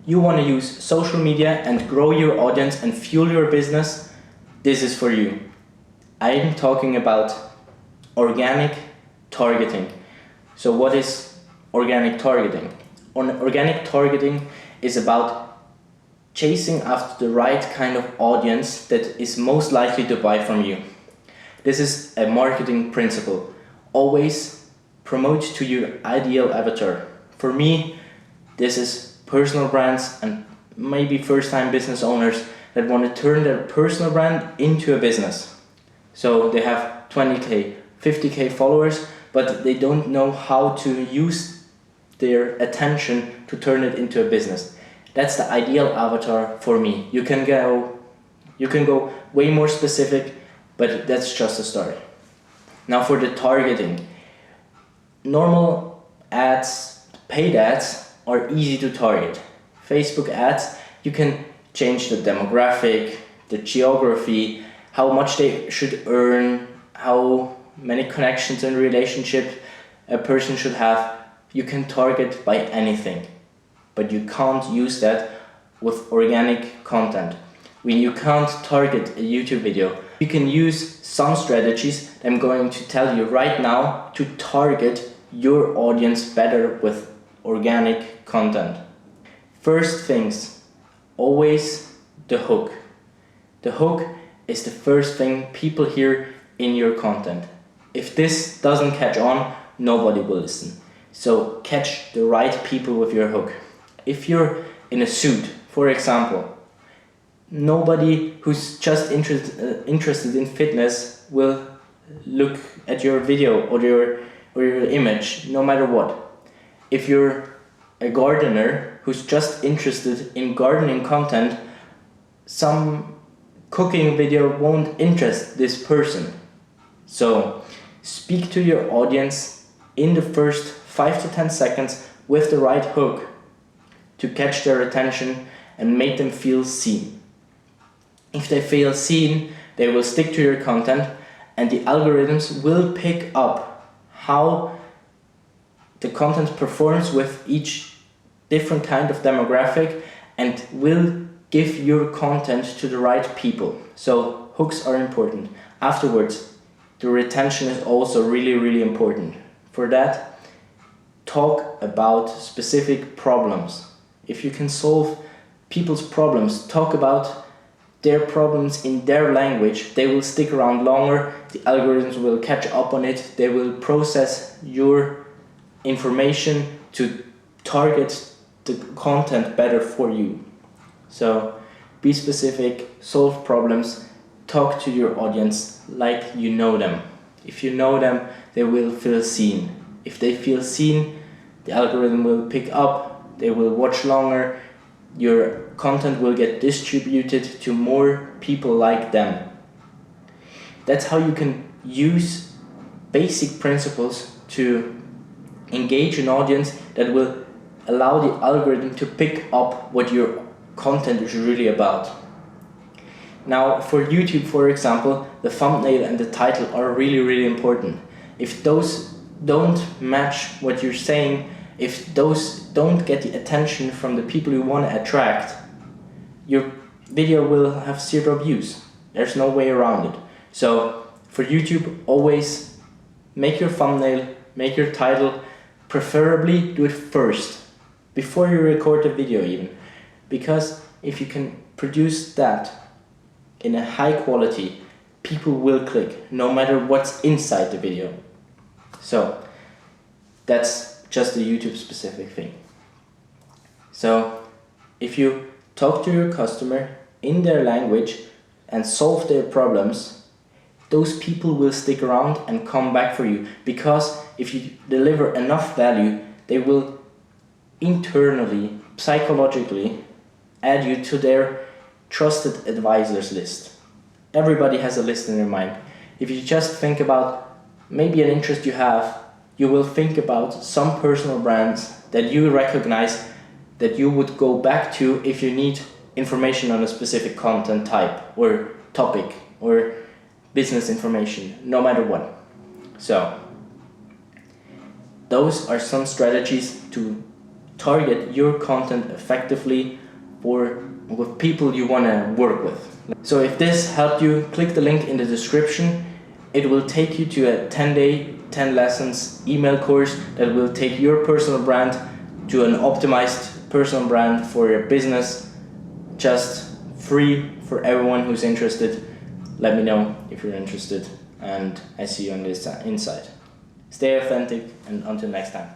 you want to use social media and grow your audience and fuel your business, this is for you. I'm talking about organic targeting. So what is organic targeting? Organic targeting is about chasing after the right kind of audience that is most likely to buy from you. This is a marketing principle. Always promote to your ideal avatar. For me, this is personal brands and maybe first-time business owners that want to turn their personal brand into a business. So they have 20k, 50k followers, but they don't know how to use their attention to turn it into a business. That's the ideal avatar for me. You can go way more specific, but that's just a start. Now for the targeting. Normal ads, paid ads are easy to target. Facebook ads, you can change the demographic, the geography, how much they should earn, how many connections and relationship a person should have. You can target by anything, but you can't use that with organic content. When you can't target a YouTube video, you can use some strategies that I'm going to tell you right now to target your audience better with organic content. First things, always the hook. The hook is the first thing people hear in your content. If this doesn't catch on, nobody will listen. So catch the right people with your hook. If you're in a suit, for example, nobody who's just interested in fitness will look at your video or your image, no matter what. If you're a gardener who's just interested in gardening content, some cooking video won't interest this person. So speak to your audience in the first 5 to 10 seconds with the right hook to catch their attention and make them feel seen. If they feel seen, they will stick to your content and the algorithms will pick up how the content performs with each different kind of demographic and will give your content to the right people. So hooks are important. Afterwards, the retention is also really important. For that, talk about specific problems. If you can solve people's problems, talk about their problems in their language, they will stick around longer, the algorithms will catch up on it, they will process your information to target the content better for you. So be specific, solve problems, talk to your audience like you know them. If you know them, they will feel seen. If they feel seen, the algorithm will pick up, they will watch longer, your content will get distributed to more people like them. That's how you can use basic principles to engage an audience that will allow the algorithm to pick up what your content is really about. Now for YouTube, for example, the thumbnail and the title are really important. If those don't match what you're saying, if those don't get the attention from the people you want to attract, your video will have 0 views. There's no way around it. So for YouTube, always make your thumbnail, make your title, preferably do it first, before you record the video even. Because if you can produce that in a high quality, people will click, no matter what's inside the video. So that's just a YouTube specific thing. So if you talk to your customer in their language and solve their problems, those people will stick around and come back for you, because if you deliver enough value, they will internally, psychologically add you to their trusted advisors list. Everybody has a list in their mind. If you just think about maybe an interest you have, you will think about some personal brands that you recognize that you would go back to if you need information on a specific content type or topic or business information, no matter what. So those are some strategies to target your content effectively with people you want to work with. So if this helped you, click the link in the description. It will take you to a 10-day, 10 lessons email course that will take your personal brand to an optimized personal brand for your business, just free for everyone who's interested. Let me know if you're interested, and I see you on this inside. Stay authentic, and until next time.